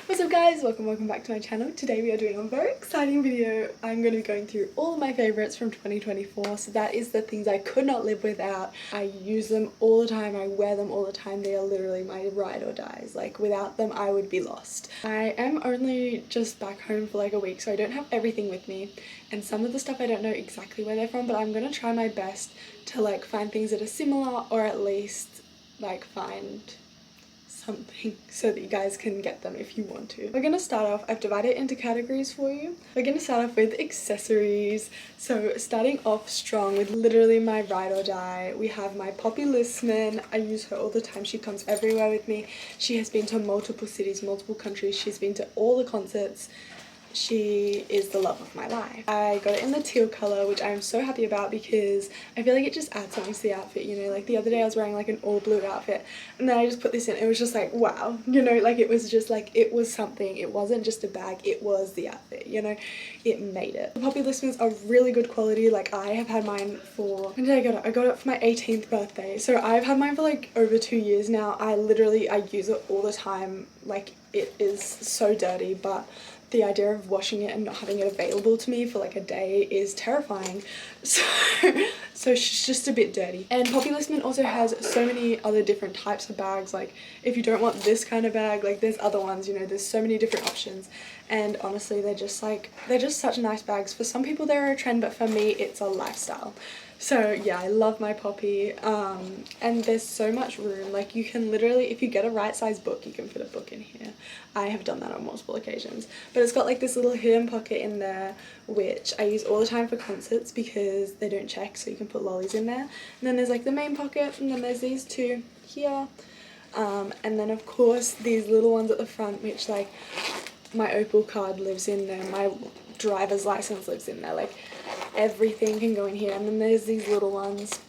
What's up guys, welcome back to my channel. Today we are doing a very exciting video. I'm going to be going through all of my favorites from 2024. So that is the things I could not live without. I use them all the time, I wear them all the time. They are literally my ride or dies. Like without them I would be lost. I am only just back home for like a week, so I don't have everything with me. And some of the stuff I don't know exactly where they're from, but I'm going to try my best to like find things that are similar, or at least like find something so that you guys can get them if you want to. We're gonna start off, I've divided it into categories for you. We're gonna start off with accessories. So starting off strong with literally my ride or die, we have my Poppy Listman. I use her all the time. She comes everywhere with me. She has been to multiple cities, multiple countries. She's been to all the concerts. She is the love of my life. I got it in the teal colour, which I'm so happy about because I feel like it just adds something to the outfit, you know. Like the other day I was wearing like an all blue outfit and then I just put this in. It was just like wow, you know, like it was just like, it was something. It wasn't just a bag, it was the outfit, you know. It made it. The Poppy Listmans are really good quality. Like I have had mine for, when did I get it? I got it for my 18th birthday, so I've had mine for like over 2 years now. I use it all the time. Like it is so dirty, but the idea of washing it and not having it available to me for like a day is terrifying. So she's just a bit dirty. And Poppy Listman also has so many other different types of bags. Like if you don't want this kind of bag, like there's other ones, you know, there's so many different options. And honestly, they're just such nice bags. For some people they're a trend, but for me it's a lifestyle. So yeah, I love my Poppy, and there's so much room. Like you can literally, if you get a right size book, you can fit a book in here. I have done that on multiple occasions. But it's got like this little hidden pocket in there, which I use all the time for concerts because they don't check, so you can put lollies in there. And then there's like the main pocket, and then there's these two here. And then of course these little ones at the front, which like my Opal card lives in there, my driver's license lives in there, like everything can go in here. And then there's these little ones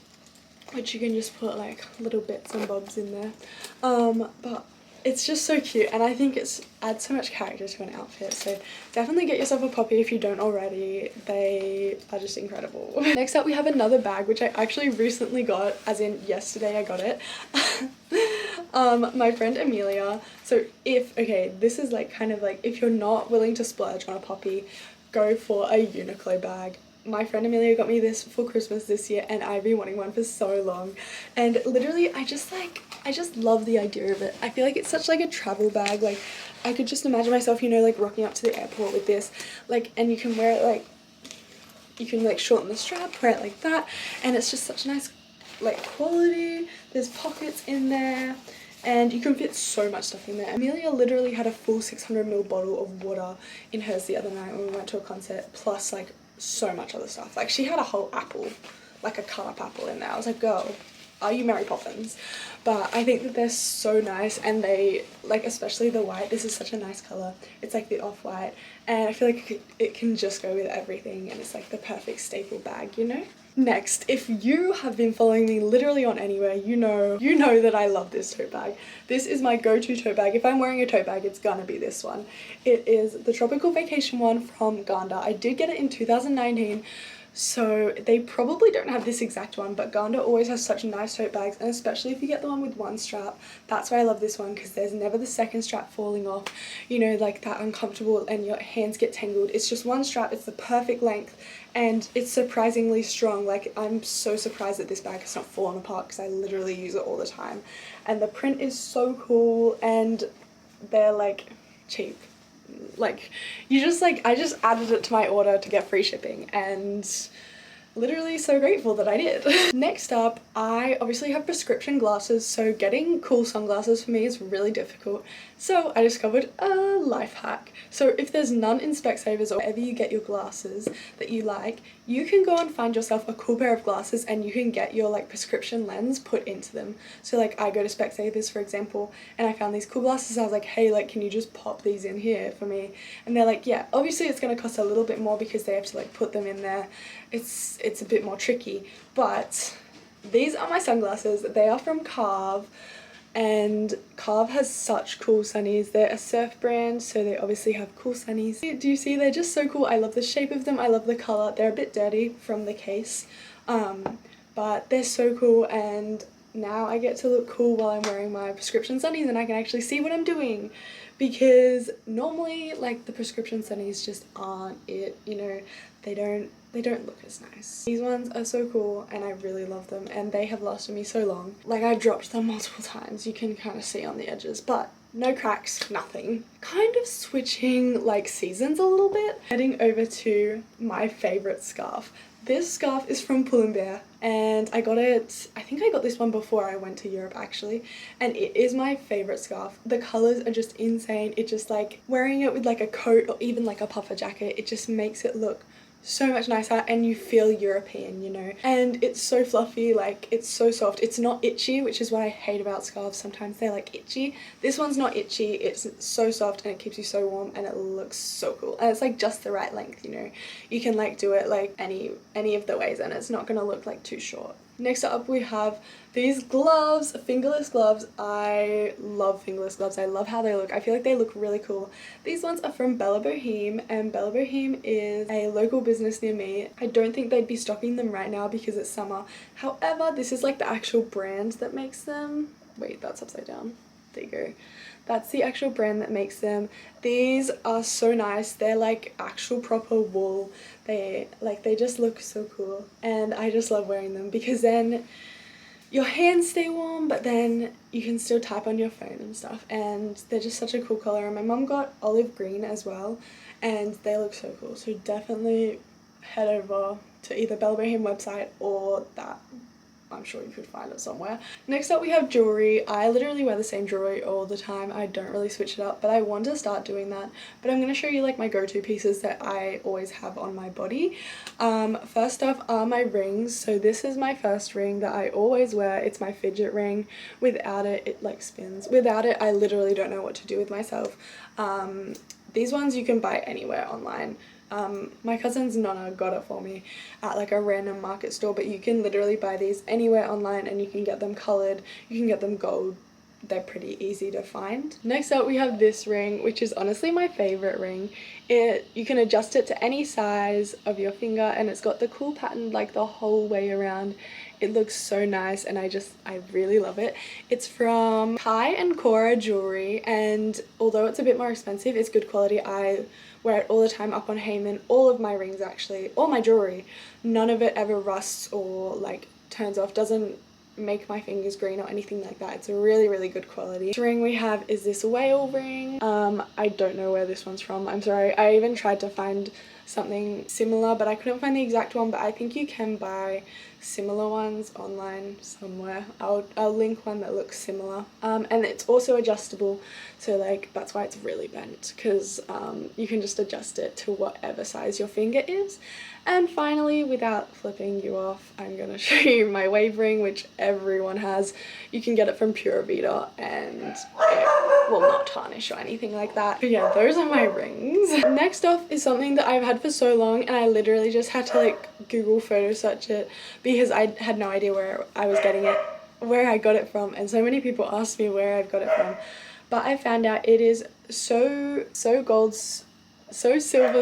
which you can just put like little bits and bobs in there. But it's just so cute, and I think it adds so much character to an outfit. So definitely get yourself a Poppy if you don't already. They are just incredible. Next up we have another bag which I actually recently got, as in yesterday I got it. My friend Amelia. So this is like kind of like, if you're not willing to splurge on a Poppy, go for a Uniqlo bag. My friend Amelia got me this for Christmas this year, and I've been wanting one for so long. And literally I just love the idea of it. I feel like it's such like a travel bag. Like I could just imagine myself, you know, like rocking up to the airport with this, like, and you can wear it like, you can like shorten the strap, wear it like that, and it's just such nice like quality. There's pockets in there and you can fit so much stuff in there. Amelia literally had a full 600ml bottle of water in hers the other night when we went to a concert, plus like so much other stuff. Like she had a whole apple, like a cut-up apple in there. I was like, girl, are you Mary Poppins? But I think that they're so nice, and they, like, especially the white, this is such a nice colour. It's like the off-white, and I feel like it can just go with everything, and it's like the perfect staple bag, you know? Next, if you have been following me literally on Eyewear, you know that I love this tote bag. This is my go-to tote bag. If I'm wearing a tote bag, it's gonna be this one. It is the Tropical Vacation one from Gander. I did get it in 2019. So they probably don't have this exact one, but Gander always has such nice tote bags, and especially if you get the one with one strap. That's why I love this one, because there's never the second strap falling off, you know, like that uncomfortable and your hands get tangled. It's just one strap, it's the perfect length, and it's surprisingly strong. Like I'm so surprised that this bag has not fallen apart because I literally use it all the time. And the print is so cool, and they're like cheap. Like I just added it to my order to get free shipping, and literally so grateful that I did. Next up, I obviously have prescription glasses, so getting cool sunglasses for me is really difficult. So I discovered a life hack. So if there's none in Specsavers or wherever you get your glasses that you like, you can go and find yourself a cool pair of glasses, and you can get your like prescription lens put into them. So like I go to Specsavers, for example, and I found these cool glasses. I was like, hey, like can you just pop these in here for me? And they're like, yeah. Obviously it's going to cost a little bit more because they have to like put them in there. It's a bit more tricky, but these are my sunglasses. They are from Carve, and Carve has such cool sunnies. They're a surf brand, so they obviously have cool sunnies. Do you see? They're just so cool. I love the shape of them. I love the colour. They're a bit dirty from the case, but they're so cool, and now I get to look cool while I'm wearing my prescription sunnies, and I can actually see what I'm doing, because normally like the prescription sunnies just aren't it, you know, they don't look as nice. These ones are so cool and I really love them, and they have lasted me so long. Like, I've dropped them multiple times, you can kind of see on the edges, but no cracks, nothing. Kind of switching like seasons a little bit, heading over to my favorite scarf. This scarf is from Pull&Bear and I got it, I think I got this one before I went to Europe actually, and it is my favorite scarf. The colors are just insane. It just, like, wearing it with like a coat or even like a puffer jacket, it just makes it look so much nicer and you feel European, you know. And it's so fluffy, like it's so soft. It's not itchy, which is what I hate about scarves. Sometimes they're like itchy. This one's not itchy. It's so soft and it keeps you so warm and it looks so cool. And it's like just the right length, you know. You can like do it like any of the ways and it's not gonna look like too short. Next up we have these gloves, fingerless gloves. I love fingerless gloves. I love how they look. I feel like they look really cool. These ones are from Bella Boheme, and Bella Boheme is a local business near me. I don't think they'd be stocking them right now because it's summer. However, this is like the actual brand that makes them. Wait, that's upside down. There you go. That's the actual brand that makes them. These are so nice. They're like actual proper wool. They just look so cool, and I just love wearing them because then your hands stay warm, but then you can still type on your phone and stuff, and they're just such a cool color. And my mum got olive green as well, and they look so cool. So definitely head over to either Bella Boheme website or that. I'm sure you could find it somewhere. Next up we have jewelry. I literally wear the same jewelry all the time. I don't really switch it up, but I want to start doing that. But I'm going to show you like my go-to pieces that I always have on my body. First off are my rings. So this is my first ring that I always wear. It's my fidget ring. Without it, it like spins. Without it, I literally don't know what to do with myself. These ones you can buy anywhere online. My cousin's Nonna got it for me at like a random market store, but you can literally buy these anywhere online and you can get them colored, you can get them gold. They're pretty easy to find. Next up we have this ring, which is honestly my favorite ring. You can adjust it to any size of your finger, and it's got the cool pattern like the whole way around. It looks so nice and I really love it. It's from Kai and Cora jewelry, and although it's a bit more expensive, it's good quality. I wear it all the time up on Heyman. All of my rings actually, all my jewelry, none of it ever rusts or like turns off, doesn't make my fingers green or anything like that. It's a really good quality. This ring we have is this whale ring. I don't know where this one's from, I'm sorry. I even tried to find something similar but I couldn't find the exact one, but I think you can buy similar ones online somewhere. I'll link one that looks similar. And it's also adjustable, so like that's why it's really bent, because you can just adjust it to whatever size your finger is. And finally, without flipping you off, I'm gonna show you my wave ring, which everyone has. You can get it from Pura Vida and it will not tarnish or anything like that. But yeah, those are my rings. Next off is something that I've had for so long and I literally just had to like Google photo search it because I had no idea where I was getting it, where I got it from, and so many people asked me where I've got it from. But I found out it is so silver,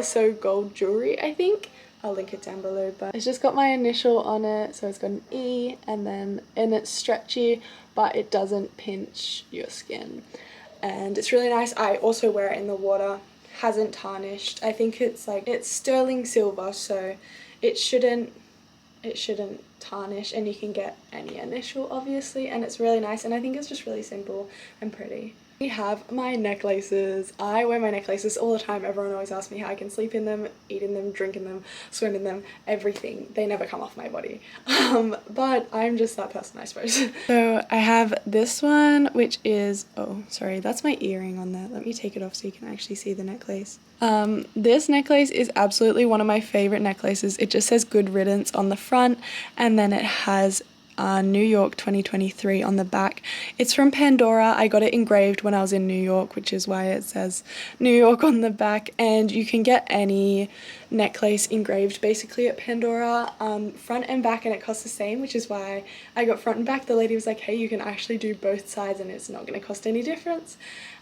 so gold jewelry, I think. I'll link it down below, but it's just got my initial on it, so it's got an E, and it's stretchy, but it doesn't pinch your skin. And it's really nice. I also wear it in the water, hasn't tarnished. I think it's sterling silver, so it shouldn't tarnish, and you can get any initial obviously, and it's really nice, and I think it's just really simple and pretty. We have my necklaces. I wear my necklaces all the time. Everyone always asks me how I can sleep in them, eat in them, drink in them, swim in them, everything. They never come off my body. But I'm just that person, I suppose. So I have this one, which is, oh, sorry, that's my earring on there. Let me take it off so you can actually see the necklace. This necklace is absolutely one of my favorite necklaces. It just says good riddance on the front, and then it has New York 2023 on the back. It's from Pandora. I got it engraved when I was in New York, which is why it says New York on the back, and you can get any necklace engraved basically at Pandora, front and back, and it costs the same, which is why I got front and back. The lady was like, hey, you can actually do both sides and it's not going to cost any difference.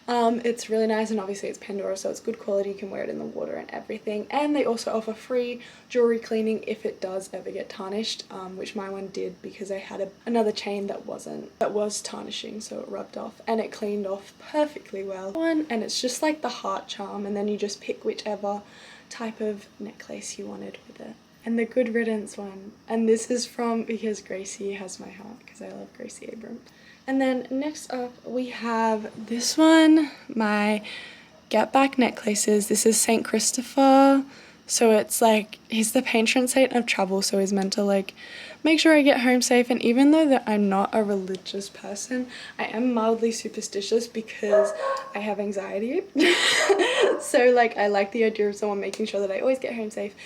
It's really nice, and obviously it's Pandora, so it's good quality. You can wear it in the water and everything. And they also offer free jewelry cleaning if it does ever get tarnished, which my one did, because I had another chain that was tarnishing, so it rubbed off and it cleaned off perfectly well. And it's just like the heart charm, and then you just pick whichever type of necklace you wanted with it. And the Good Riddance one, and this is from because Gracie has my heart, because I love Gracie Abrams. And then next up we have this one, my Get Back necklaces. This is St. Christopher. So it's like, he's the patron saint of travel, so he's meant to like make sure I get home safe. And even though that I'm not a religious person, I am mildly superstitious because I have anxiety. So like I like the idea of someone making sure that I always get home safe,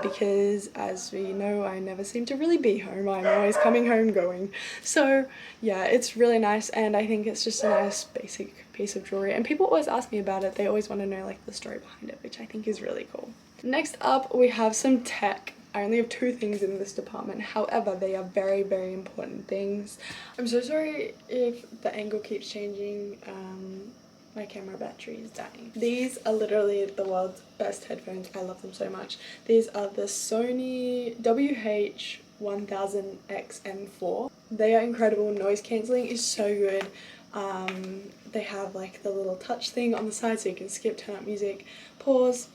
because as we know, I never seem to really be home. I'm always coming home going. So yeah, it's really nice, and I think it's just a nice basic piece of jewelry, and people always ask me about it. They always want to know like the story behind it, which I think is really cool. Next up we have some tech. I only have 2 things in this department, however they are very, very important things. I'm so sorry if the angle keeps changing. My camera battery is dying. These are literally the world's best headphones. I love them so much. These are the Sony WH-1000XM4. They are incredible. Noise cancelling is so good. They have like the little touch thing on the side so you can skip, turn up music, pause,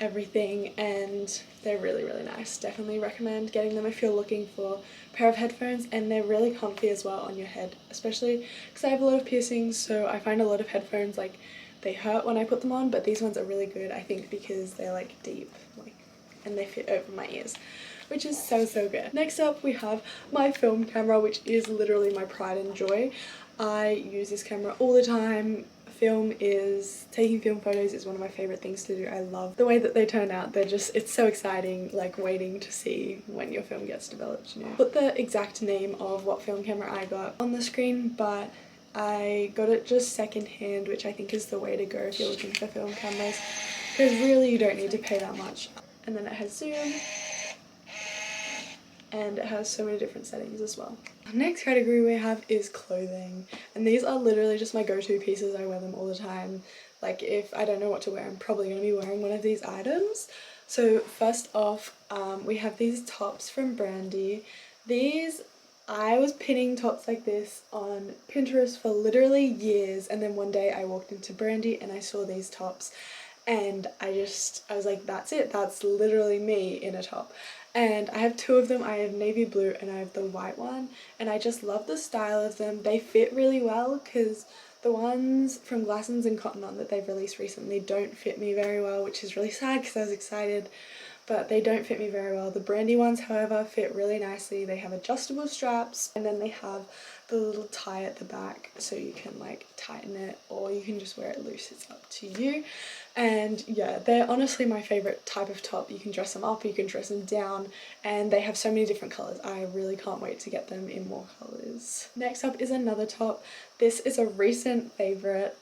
everything, and they're really, really nice. Definitely recommend getting them if you're looking for a pair of headphones, and they're really comfy as well on your head, especially because I have a lot of piercings, so I find a lot of headphones like they hurt when I put them on, but these ones are really good, I think, because they're like deep, like, and they fit over my ears, which is so, so good. Next up we have my film camera, which is literally my pride and joy. I use this camera all the time. Taking film photos is one of my favorite things to do. I love the way that they turn out. It's so exciting, like waiting to see when your film gets developed, you know. Put the exact name of what film camera I got on the screen, but I got it just secondhand, which I think is the way to go if you're looking for film cameras, because really you don't need to pay that much. And then it has zoom, and it has so many different settings as well. The next category we have is clothing, and these are literally just my go-to pieces. I wear them all the time. Like if I don't know what to wear, I'm probably going to be wearing one of these items. So first off, we have these tops from Brandy. I was pinning tops like this on Pinterest for literally years, and then one day I walked into Brandy and I saw these tops, and I was like, that's it, that's literally me in a top. And I have 2 of them. I have navy blue and I have the white one, and I just love the style of them. They fit really well, because the ones from Glassons and Cotton On that they've released recently don't fit me very well, which is really sad because I was excited, but they don't fit me very well. The Brandy ones, however, fit really nicely. They have adjustable straps, and then they have the little tie at the back so you can like tighten it, or you can just wear it loose. It's up to you. And yeah, they're honestly my favorite type of top. You can dress them up, you can dress them down, and they have so many different colors. I really can't wait to get them in more colors. Next up is another top. This is a recent favorite.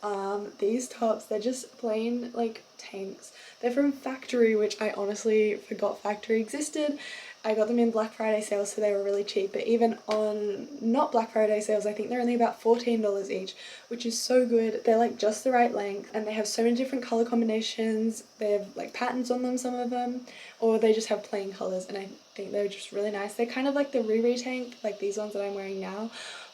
These tops, they're just plain like tanks. They're from Factory, which I honestly forgot Factory existed. I got them in Black Friday sales, so they were really cheap, but even on not Black Friday sales, I think they're only about $14 each, which is so good. They're like just the right length, and they have so many different color combinations. They have like patterns on them, some of them, or they just have plain colors, and I think they're just really nice. They're kind of like the Riri tank, like these ones that I'm wearing now,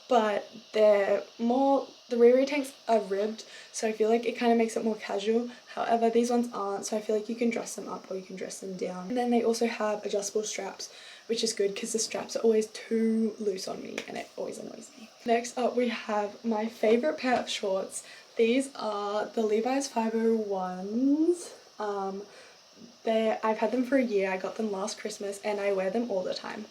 but they're more, the Riri tanks are ribbed, so I feel like it kind of makes it more casual. However, these ones aren't, so I feel like you can dress them up or you can dress them down. And then they also have adjustable straps, which is good because the straps are always too loose on me and it always annoys me. Next up we have my favorite pair of shorts. These are the Levi's 501s. I've had them for a year. I got them last Christmas and I wear them all the time.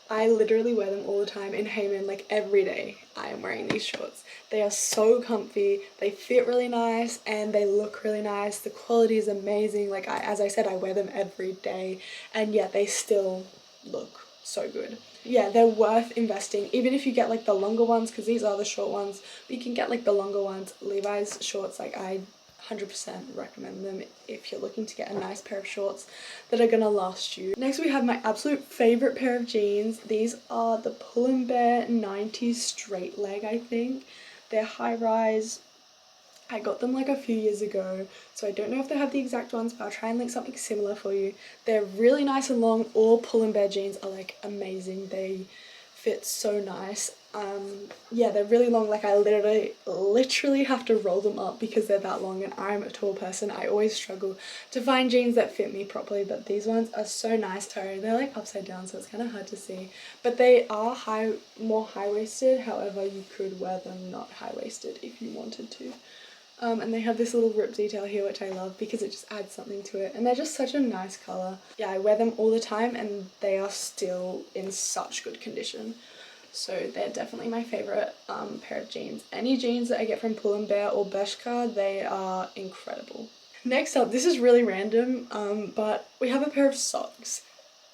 I literally wear them all the time in Hayman, like every day I am wearing these shorts. They are so comfy, they fit really nice, and they look really nice. The quality is amazing. Like as I said, I wear them every day, and yet they still look so good. Yeah, they're worth investing, even if you get like the longer ones, because these are the short ones, but you can get like the longer ones. Levi's shorts, like I 100% recommend them if you're looking to get a nice pair of shorts that are gonna last you. Next we have my absolute favorite pair of jeans. These are the Pull & Bear 90s straight leg, I think. They're high rise. I got them like a few years ago, so I don't know if they have the exact ones, but I'll try and link something similar for you. They're really nice and long. All pull and bear jeans are like amazing. They fit so nice. Yeah, they're really long. Like I literally have to roll them up because they're that long, and I'm a tall person. I always struggle to find jeans that fit me properly, but these ones are so nice. Sorry, they're like upside down, so it's kind of hard to see, but they are more high-waisted. However, you could wear them not high-waisted if you wanted to. And they have this little rip detail here, which I love because it just adds something to it, and they're just such a nice colour. Yeah, I wear them all the time and they are still in such good condition. So they're definitely my favourite pair of jeans. Any jeans that I get from Pull & Bear or Bershka, they are incredible. Next up, this is really random, but we have a pair of socks.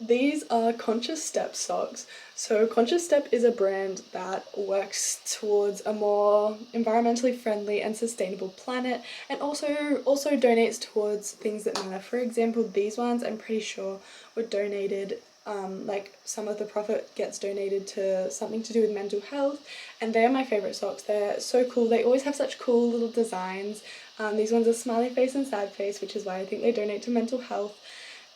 These are Conscious Step socks. So Conscious Step is a brand that works towards a more environmentally friendly and sustainable planet, and also donates towards things that matter. For example, these ones I'm pretty sure were donated, like some of the profit gets donated to something to do with mental health, and they're my favourite socks. They're so cool. They always have such cool little designs. These ones are smiley face and sad face, which is why I think they donate to mental health.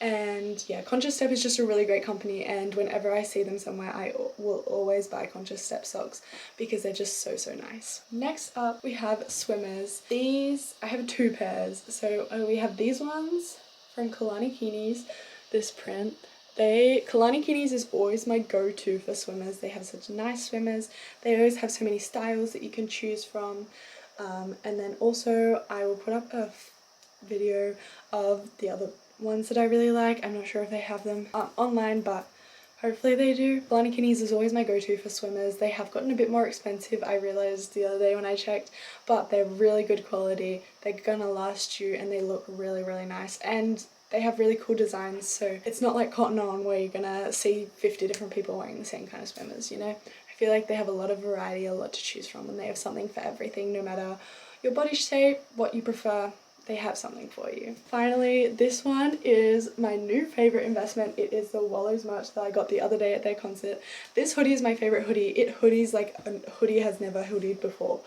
And yeah, Conscious Step is just a really great company, and whenever I see them somewhere I will always buy Conscious Step socks because they're just so nice. Next up we have swimmers. These, I have two pairs. So we have these ones from Kalani Kinis, this print. Kalani Kinis is always my go-to for swimmers. They have such nice swimmers. They always have so many styles that you can choose from. And then also I will put up a video of the other ones that I really like. I'm not sure if they have them online, but hopefully they do. Kalani Kinis is always my go-to for swimmers. They have gotten a bit more expensive, I realised the other day when I checked, but they're really good quality. They're gonna last you and they look really nice, and they have really cool designs, so it's not like Cotton On where you're gonna see 50 different people wearing the same kind of swimmers, you know? I feel like they have a lot of variety, a lot to choose from, and they have something for everything, no matter your body shape, what you prefer. They have something for you. Finally, this one is my new favourite investment. It is the Wallows merch that I got the other day at their concert. This hoodie is my favourite hoodie. It hoodies like a hoodie has never hoodied before.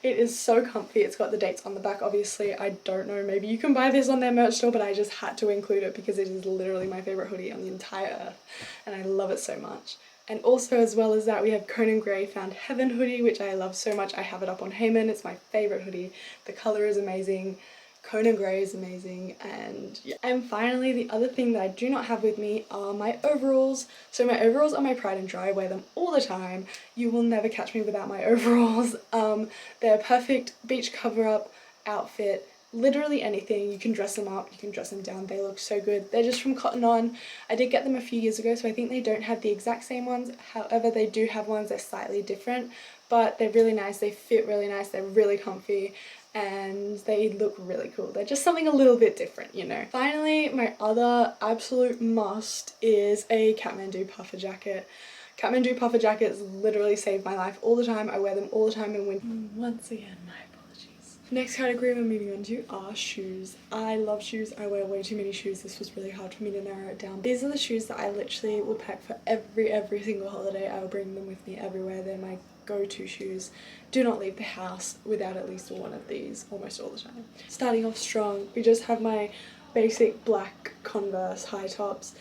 It is so comfy. It's got the dates on the back, obviously. I don't know, maybe you can buy this on their merch store, but I just had to include it because it is literally my favourite hoodie on the entire earth, and I love it so much. And also, as well as that, we have Conan Gray Found Heaven hoodie, which I love so much. I have it up on Heyman. It's my favourite hoodie. The colour is amazing. Conan Gray is amazing, and yeah. And finally, the other thing that I do not have with me are my overalls. So my overalls are my pride and joy. I wear them all the time. You will never catch me without my overalls. They're a perfect beach cover-up outfit. Literally anything. You can dress them up, you can dress them down. They look so good. They're just from Cotton On. I did get them a few years ago, so I think they don't have the exact same ones. However, they do have ones that are slightly different, but they're really nice. They fit really nice. They're really comfy, and they look really cool. They're just something a little bit different, you know. Finally, my other absolute must is a Kathmandu puffer jacket. Kathmandu puffer jackets literally save my life all the time. I wear them all the time in winter. Once again, my apologies. Next category we're moving on to are shoes. I love shoes. I wear way too many shoes. This was really hard for me to narrow it down. These are the shoes that I literally will pack for every single holiday. I will bring them with me everywhere. They're my go-to shoes. Do not leave the house without at least one of these almost all the time. Starting off strong, we just have my basic black Converse high tops.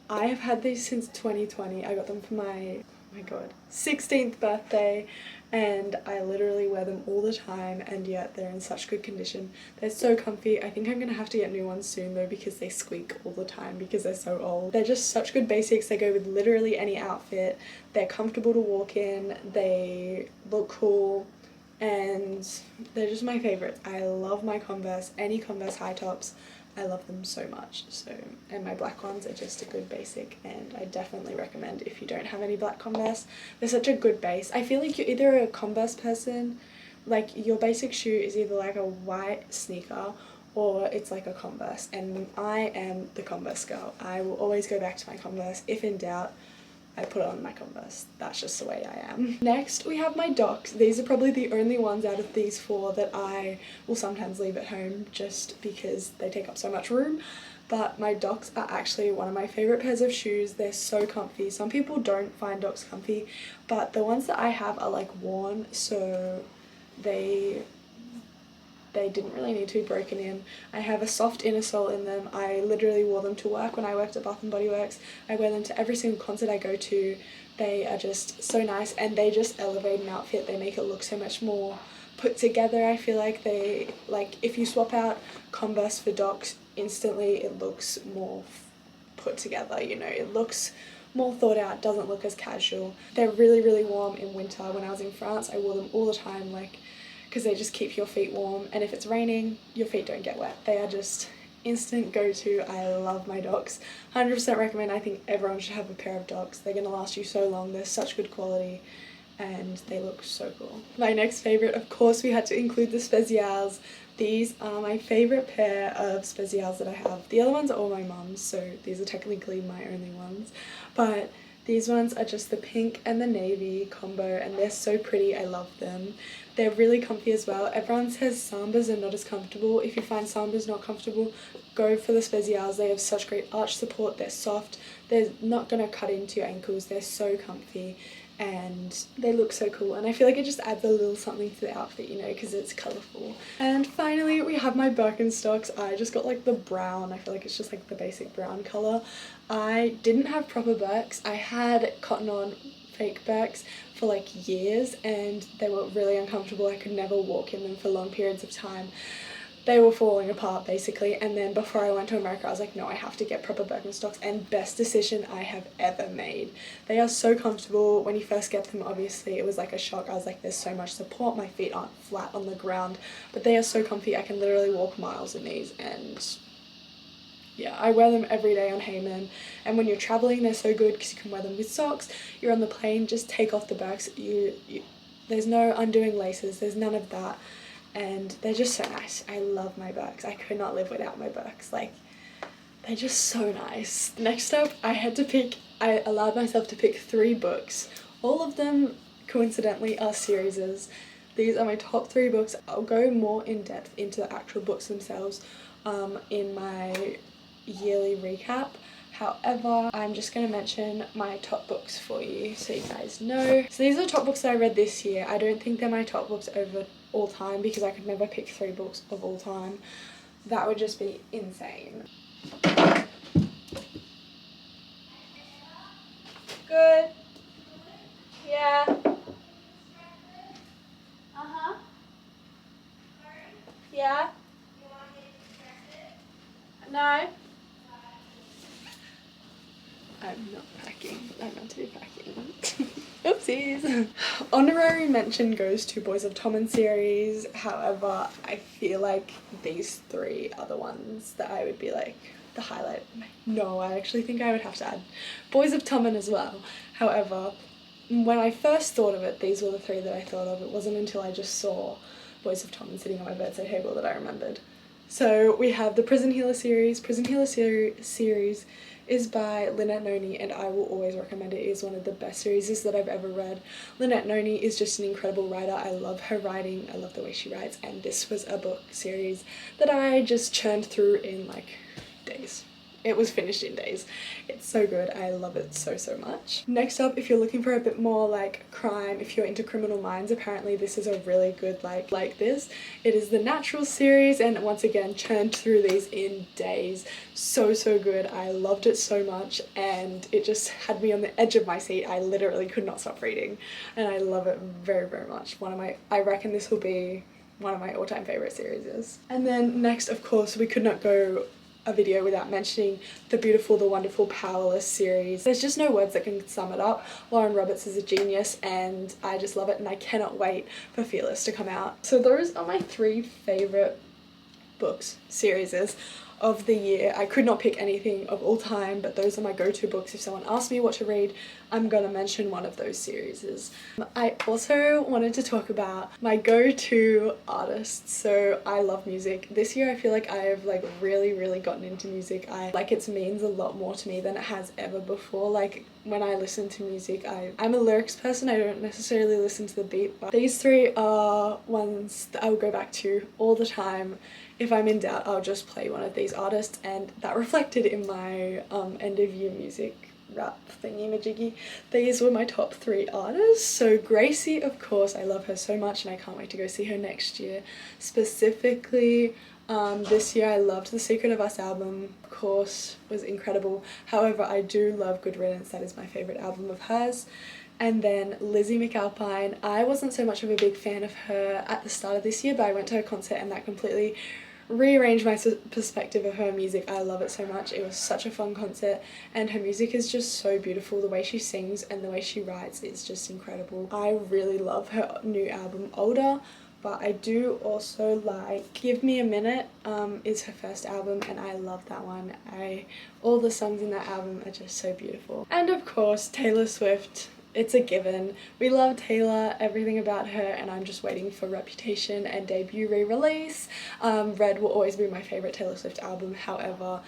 I have had these since 2020. I got them for my, oh my god, 16th birthday, and I literally wear them all the time, and yet they're in such good condition. They're so comfy. I think I'm gonna have to get new ones soon though, because they squeak all the time because they're so old. They're just such good basics. They go with literally any outfit. They're comfortable to walk in. They look cool, and they're just my favorite. I love my Converse. Any Converse high tops, I love them so much. So, and my black ones are just a good basic, and I definitely recommend if you don't have any black Converse. They're such a good base. I feel like you're either a Converse person, like your basic shoe is either like a white sneaker or it's like a Converse, and I am the Converse girl. I will always go back to my Converse. If in doubt, I put on my Converse. That's just the way I am. Next, we have my Docs. These are probably the only ones out of these four that I will sometimes leave at home just because they take up so much room. But my Docs are actually one of my favourite pairs of shoes. They're so comfy. Some people don't find Docs comfy, but the ones that I have are like worn, so they they didn't really need to be broken in. I have a soft inner sole in them. I literally wore them to work when I worked at Bath & Body Works. I wear them to every single concert I go to. They are just so nice, and they just elevate an outfit. They make it look so much more put together. I feel like they, like, if you swap out Converse for Docs, instantly it looks more put together, you know, it looks more thought out, doesn't look as casual. They're really, really warm in winter. When I was in France, I wore them all the time, like, because they just keep your feet warm, and if it's raining, your feet don't get wet. They are just instant go-to. I love my Docs. 100% recommend. I think everyone should have a pair of Docs. They're gonna last you so long. They're such good quality, and they look so cool. My next favourite, of course, we had to include the Spezials. These are my favourite pair of Spezials that I have. The other ones are all my mum's, so these are technically my only ones. But these ones are just the pink and the navy combo, and they're so pretty. I love them. They're really comfy as well. Everyone says Sambas are not as comfortable. If you find Sambas not comfortable, go for the Spezials. They have such great arch support. They're soft. They're not going to cut into your ankles. They're so comfy. And they look so cool, and I feel like it just adds a little something to the outfit, you know, because it's colourful. And finally we have my Birkenstocks. I just got like the brown. I feel like it's just like the basic brown colour. I didn't have proper Birks. I had cotton on fake Birks for like years, and they were really uncomfortable. I could never walk in them for long periods of time. They were falling apart basically, and then before I went to America I was like, no, I have to get proper Birkenstocks, and best decision I have ever made. They are so comfortable. When you first get them, obviously it was like a shock. I was like, there's so much support, my feet aren't flat on the ground, but they are so comfy. I can literally walk miles in these, and yeah, I wear them every day on Heyman. And when you're traveling, they're so good because you can wear them with socks. You're on the plane, just take off the Birks. There's no undoing laces, there's none of that. And they're just so nice. I love my Birks. I could not live without my Birks. Like, they're just so nice. Next up, I allowed myself to pick 3 books. All of them, coincidentally, are series. These are my top 3 books. I'll go more in depth into the actual books themselves in my yearly recap. However, I'm just going to mention my top books for you so you guys know. So these are the top books that I read this year. I don't think they're my top books over all time because I could never pick 3 books of all time. That would just be insane. Good. Yeah. Uh-huh. Yeah. No. I'm not packing. I'm meant to be packing. Oopsies. Honorary mention goes to Boys of Tommen series. However, I feel like these 3 are the ones that I would be like the highlight. No, I actually think I would have to add Boys of Tommen as well. However, when I first thought of it, these were the 3 that I thought of. It wasn't until I just saw Boys of Tommen sitting on my bedside table that I remembered. So we have the Prison Healer series. Prison Healer series is by Lynette Noni, and I will always recommend it. It is one of the best series that I've ever read. Lynette Noni is just an incredible writer. I love her writing. I love the way she writes, and this was a book series that I just churned through in like days. It was finished in days. It's so good. I love it so, so much. Next up, if you're looking for a bit more like crime, if you're into Criminal Minds, apparently this is a really good like this. It is the Natural series, and once again churned through these in days. So, so good. I loved it so much, and it just had me on the edge of my seat. I literally could not stop reading, and I love it very, very much. I reckon this will be one of my all-time favorite series. And then next, of course, we could not go a video without mentioning the Beautiful, the Wonderful, Powerless series. There's just no words that can sum it up. Lauren Roberts is a genius, and I just love it, and I cannot wait for Fearless to come out. So those are my 3 favourite books, series of the year. I could not pick anything of all time, but those are my go-to books. If someone asks me what to read, I'm gonna mention one of those series. I also wanted to talk about my go-to artists. So I love music. This year I feel like I have like really gotten into music. It means a lot more to me than it has ever before. Like when I listen to music, I'm a lyrics person. I don't necessarily listen to the beat, but these 3 are ones that I will go back to all the time. If I'm in doubt, I'll just play one of these artists, and that reflected in my end of year music rap thingy-majiggy. These were my top 3 artists. So Gracie, of course, I love her so much and I can't wait to go see her next year. Specifically, this year I loved the Secret of Us album, of course, was incredible. However, I do love Goodreads, that is my favourite album of hers. And then Lizzie McAlpine, I wasn't so much of a big fan of her at the start of this year, but I went to her concert and that completely rearranged my perspective of her music. I love it so much. It was such a fun concert and her music is just so beautiful. The way she sings and the way she writes is just incredible. I really love her new album Older, but I do also like Give Me a Minute is her first album and I love that one. All the songs in that album are just so beautiful. And of course Taylor Swift. It's a given. We love Taylor, everything about her, and I'm just waiting for Reputation and debut re-release. Red will always be my favourite Taylor Swift album, however,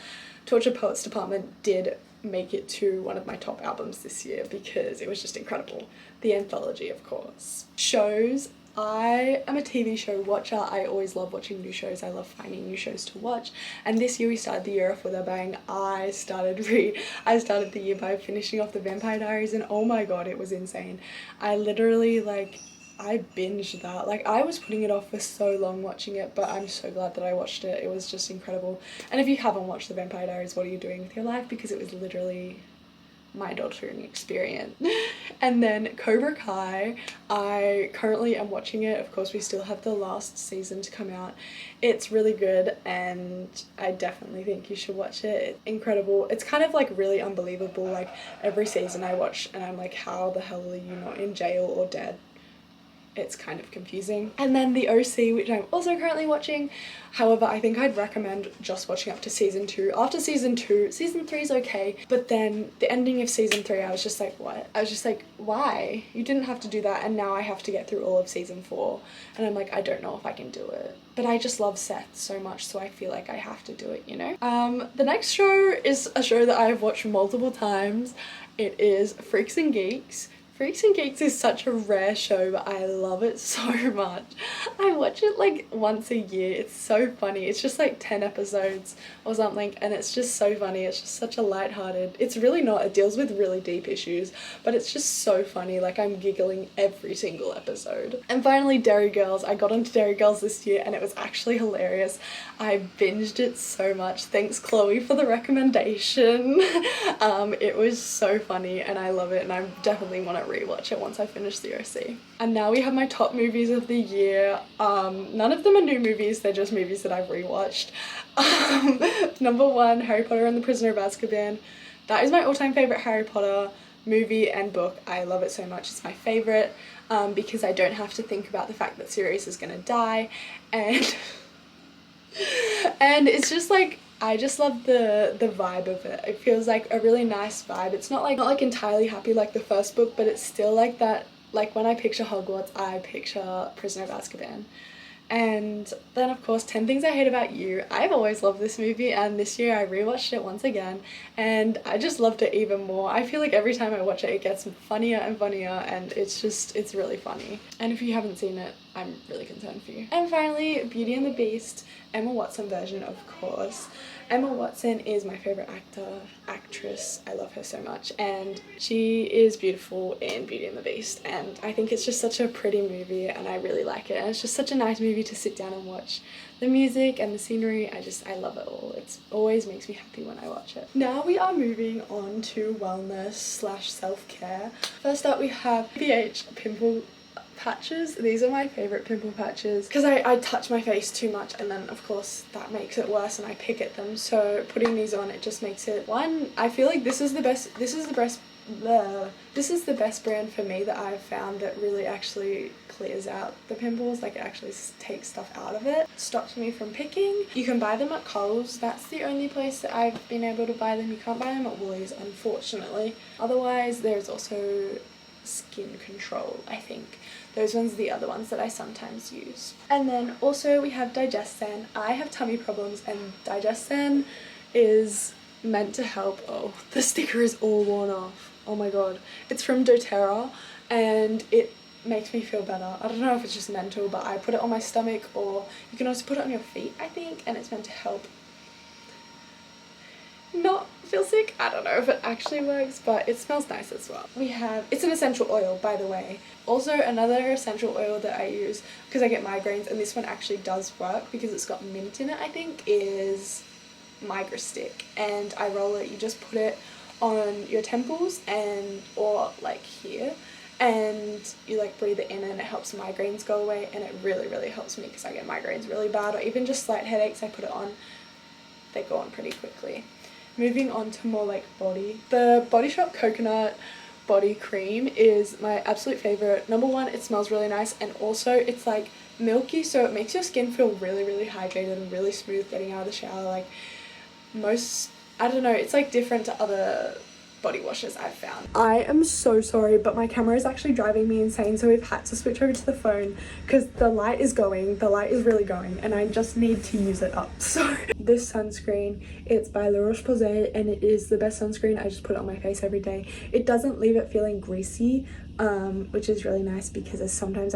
Torture Poets Department did make it to one of my top albums this year because it was just incredible. The Anthology, of course. Shows. I am a TV show watcher. I always love watching new shows. I love finding new shows to watch. And this year we started the year off with a bang. I started the year by finishing off The Vampire Diaries and oh my god, it was insane. I literally I binged that. Like I was putting it off for so long watching it, but I'm so glad that I watched it. It was just incredible. And if you haven't watched The Vampire Diaries, what are you doing with your life? Because it was literally mind altering experience. And then Cobra Kai, I currently am watching it. Of course we still have the last season to come out. It's really good and I definitely think you should watch it. It's incredible. It's kind of like really unbelievable. Like every season I watch and I'm like, how the hell are you not in jail or dead? It's kind of confusing. And then The OC, which I'm also currently watching. However, I think I'd recommend just watching up to season 2. After season 2, season 3 is okay, but then the ending of season 3, I was just like, what? I was just like, why? You didn't have to do that, and now I have to get through all of season 4. And I'm like, I don't know if I can do it. But I just love Seth so much, so I feel like I have to do it, you know? The next show is a show that I have watched multiple times. It is Freaks and Geeks. Freaks and Geeks is such a rare show, but I love it so much. I watch it like once a year. It's so funny. It's just like 10 episodes or something and it's just so funny. It's just such a lighthearted. It's really not. It deals with really deep issues, but it's just so funny. Like I'm giggling every single episode. And finally Derry Girls. I got into Derry Girls this year and it was actually hilarious. I binged it so much. Thanks Chloe for the recommendation. It was so funny and I love it and I definitely want to rewatch it once I finish The OC. And now we have my top movies of the year. None of them are new movies, they're just movies that I've rewatched. Number 1, Harry Potter and the Prisoner of Azkaban. That is my all-time favourite Harry Potter movie and book. I love it so much. It's my favourite because I don't have to think about the fact that Sirius is gonna die and and it's just like I just love the vibe of it. It feels like a really nice vibe. It's not like entirely happy like the first book, but it's still like that. Like when I picture Hogwarts, I picture Prisoner of Azkaban. And then of course 10 Things I Hate About You. I've always loved this movie and this year I rewatched it once again and I just loved it even more. I feel like every time I watch it, it gets funnier and funnier and it's really funny. And if you haven't seen it, I'm really concerned for you. And finally, Beauty and the Beast, Emma Watson version, of course. Emma Watson is my favourite actress. I love her so much and she is beautiful in Beauty and the Beast and I think it's just such a pretty movie and I really like it and it's just such a nice movie to sit down and watch. The music and the scenery, I love it all. It always makes me happy when I watch it. Now we are moving on to wellness / self-care. First up we have PH pimple patches. These are my favourite pimple patches because I touch my face too much and then of course that makes it worse and I pick at them, so putting these on, it just makes it, one, I feel like this is the best brand for me that I've found that really actually clears out the pimples, like it actually takes stuff out of it. Stops me from picking. You can buy them at Coles. That's the only place that I've been able to buy them. You can't buy them at Woolies, unfortunately. Otherwise there's also Skin Control, I think. Those ones are the other ones that I sometimes use. And then also we have Digestan. I have tummy problems and Digestan is meant to help. Oh, the sticker is all worn off. Oh my god. It's from doTERRA and it makes me feel better. I don't know if it's just mental, but I put it on my stomach or you can also put it on your feet, I think, and it's meant to help. not feel sick. I don't know if it actually works, but it smells nice as well. We have, it's an essential oil, by the way. Also another essential oil that I use because I get migraines, and this one actually does work because it's got mint in it, I think, is migra stick. And I roll it, you just put it on your temples and or like here, and you like breathe it in and it helps migraines go away, and it really helps me because I get migraines really bad, or even just slight headaches. I put it on, they go on pretty quickly. Moving on to more like body. The Body Shop Coconut Body Cream is my absolute favourite. Number one, it smells really nice, and also it's like milky, so it makes your skin feel really hydrated and really smooth getting out of the shower. Like most, I don't know, it's like different to other body washes I've found. I am so sorry, but my camera is actually driving me insane, so we've had to switch over to the phone because the light is really going, and I just need to use it up. So this sunscreen, it's by La Roche-Posay, and it is the best sunscreen. I just put it on my face every day. It doesn't leave it feeling greasy, which is really nice because sometimes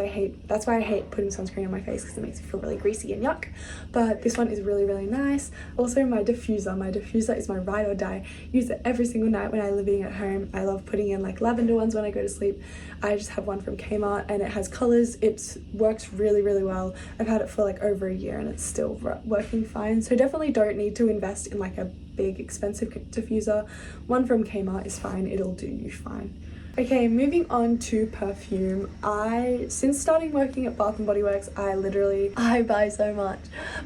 that's why I hate putting sunscreen on my face, because it makes me feel really greasy and yuck. But this one is really nice. Also my diffuser is my ride or die. Use it every single night when I'm living at home. I love putting in like lavender ones when I go to sleep. I just have one from Kmart, and it has colors. It works really well. I've had it for like over a year and it's still working fine, so definitely don't need to invest in like a big expensive diffuser. One from Kmart is fine, it'll do you fine. Okay, moving on to perfume. Since starting working at Bath & Body Works, I buy so much,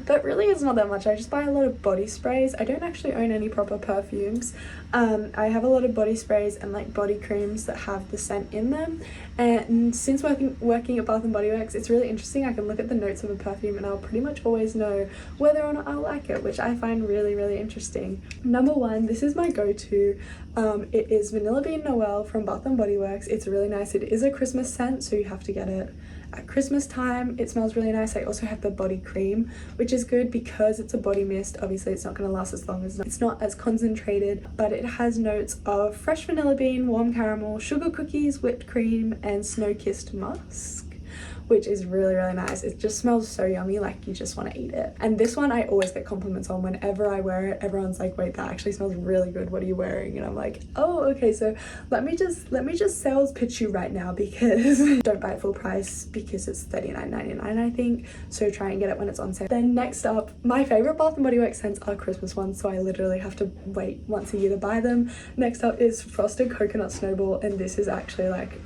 but really it's not that much. I just buy a lot of body sprays. I don't actually own any proper perfumes. I have a lot of body sprays and like body creams that have the scent in them, and since working at Bath & Body Works, it's really interesting. I can look at the notes of a perfume and I'll pretty much always know whether or not I'll like it, which I find really interesting. Number one, this is my go-to. It is Vanilla Bean Noel from Bath & Body Works. It's really nice. It is a Christmas scent, so you have to get it at Christmas time. It smells really nice. I also have the body cream, which is good because it's a body mist. Obviously it's not going to last as long as it's not as concentrated, but it has notes of fresh vanilla bean, warm caramel, sugar cookies, whipped cream, and snow-kissed musk, which is really nice. It just smells so yummy, like you just want to eat it. And this one I always get compliments on. Whenever I wear it, everyone's like, wait, that actually smells really good, what are you wearing? And I'm like, oh okay, so let me just sales pitch you right now, because don't buy it full price because it's $39.99 I think, so try and get it when it's on sale. Then next up, my favorite Bath & Body Works scents are Christmas ones, so I literally have to wait once a year to buy them. Next up is Frosted Coconut Snowball, and this is actually like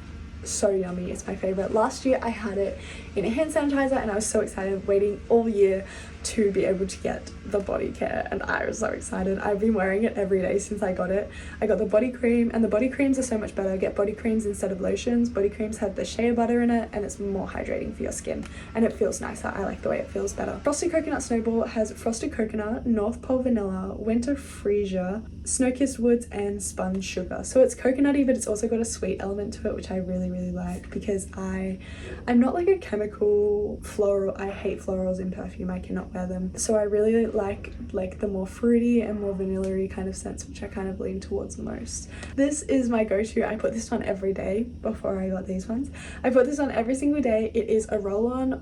so yummy. It's my favorite. Last year I had it in a hand sanitizer, and I was so excited, waiting all year to be able to get the body care, and I was so excited. I've been wearing it every day since I got it. I got the body cream, and the body creams are so much better. Get body creams instead of lotions. Body creams have the shea butter in it, and it's more hydrating for your skin, and it feels nicer. I like the way it feels better. Frosted Coconut Snowball has frosted coconut, North Pole vanilla, winter freesia, snow-kissed woods, and spun sugar. So it's coconutty, but it's also got a sweet element to it, which I really like, because I'm not like a chemical floral. I hate florals in perfume. I cannot wear them. So I really like the more fruity and more vanilla-y kind of scents, which I kind of lean towards the most. This is my go-to. I put this on every day before I got these ones. I put this on every single day. It is a roll-on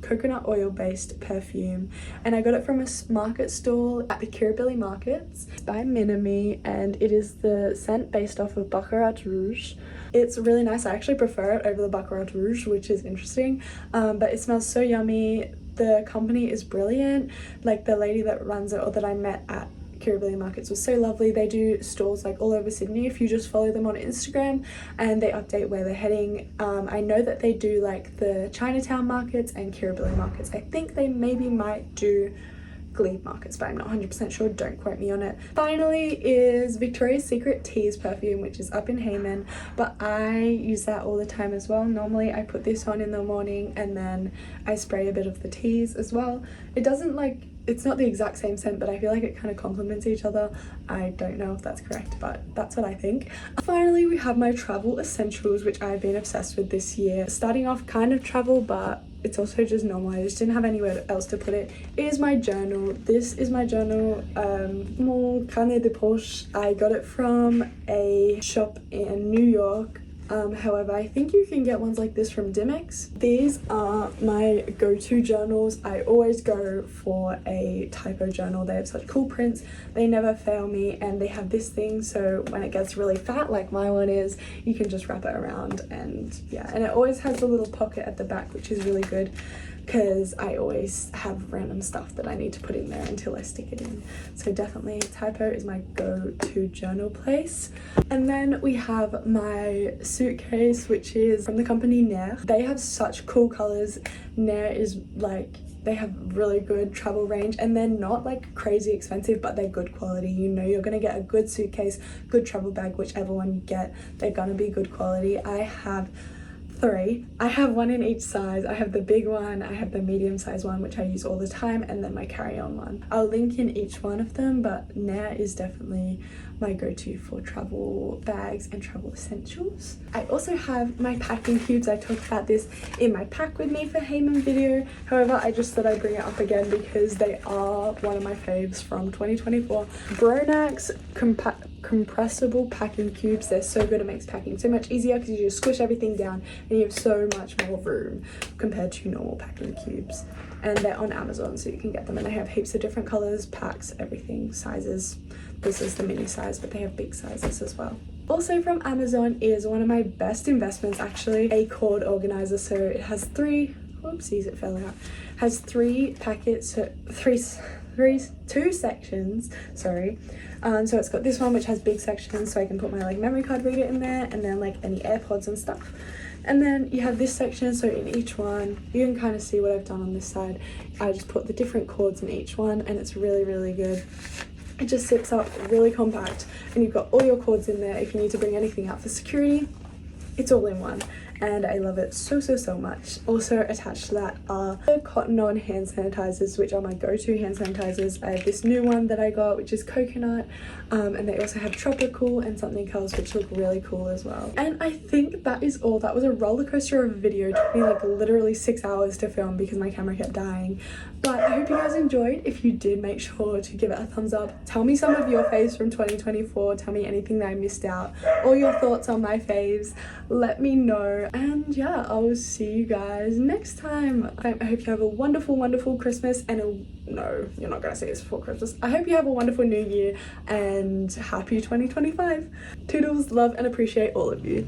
coconut oil based perfume, and I got it from a market stall at the Kirribilli markets. It's by Minami, and it is the scent based off of Baccarat Rouge. It's really nice. I actually prefer it over the Baccarat Rouge, which is interesting, but it smells so yummy. The company is brilliant. Like the lady that runs it, or that I met at Kirribilli markets, was so lovely. They do stalls like all over Sydney if you just follow them on Instagram, and they update where they're heading. I know that they do like the Chinatown markets and Kirribilli markets. I think they might do Glebe markets, but I'm not 100% sure, don't quote me on it. Finally is Victoria's Secret Tease perfume, which is up in Hayman, but I use that all the time as well. Normally I put this on in the morning, and then I spray a bit of the teas as well. It's not the exact same scent, but I feel like it kind of complements each other. I don't know if that's correct, but that's what I think. Finally, we have my travel essentials, which I've been obsessed with this year. Starting off kind of travel, but it's also just normal. I just didn't have anywhere else to put it. It is my journal. This is my journal, mon carnet de poche. I got it from a shop in New York However, I think you can get ones like this from Dimex. These are my go-to journals. I always go for a typo journal. They have such cool prints, they never fail me, and they have this thing so when it gets really fat like my one is, you can just wrap it around. And yeah, and it always has a little pocket at the back, which is really good because I always have random stuff that I need to put in there until I stick it in. So definitely typo is my go-to journal place. And then we have my suitcase, which is from the company Nair. They have such cool colors. Nair is like, they have really good travel range, and they're not like crazy expensive, but they're good quality. You know you're gonna get a good suitcase, good travel bag, whichever one you get, they're gonna be good quality. I have 3. I have one in each size. I have the big one, I have the medium size one, which I use all the time, and then my carry-on one. I'll link in each one of them, but Nair is definitely my go-to for travel bags and travel essentials. I also have my packing cubes. I talked about this in my pack with me for Heyman video. However, I just thought I'd bring it up again because they are one of my faves from 2024. Bronax compressible packing cubes. They're so good. It makes packing so much easier because you just squish everything down and you have so much more room compared to normal packing cubes. And they're on Amazon, so you can get them, and they have heaps of different colors, packs, everything, sizes. This is the mini size, but they have big sizes as well. Also from Amazon is one of my best investments, actually, a cord organizer. So it has 3, whoopsies, it fell out, has 3 packets, so 2 sections, sorry. So it's got this one which has big sections, so I can put my like memory card reader in there, and then like any AirPods and stuff. And then you have this section, so in each one you can kind of see what I've done on this side. I just put the different cords in each one, and it's really good. It just zips up really compact, and you've got all your cords in there if you need to bring anything out for security. It's all in one, and I love it so much. Also attached to that are the Cotton On hand sanitizers, which are my go-to hand sanitizers. I have this new one that I got, which is coconut, and they also have tropical and something else, which look really cool as well. And I think that is all. That was a roller coaster of a video. It took me like literally 6 hours to film because my camera kept dying. But I hope you guys enjoyed. If you did, make sure to give it a thumbs up. Tell me some of your faves from 2024. Tell me anything that I missed out. All your thoughts on my faves. Let me know. And yeah, I'll see you guys next time. I hope you have a wonderful Christmas and no, you're not gonna say this before Christmas. I hope you have a wonderful new year and happy 2025. Toodles, love and appreciate all of you.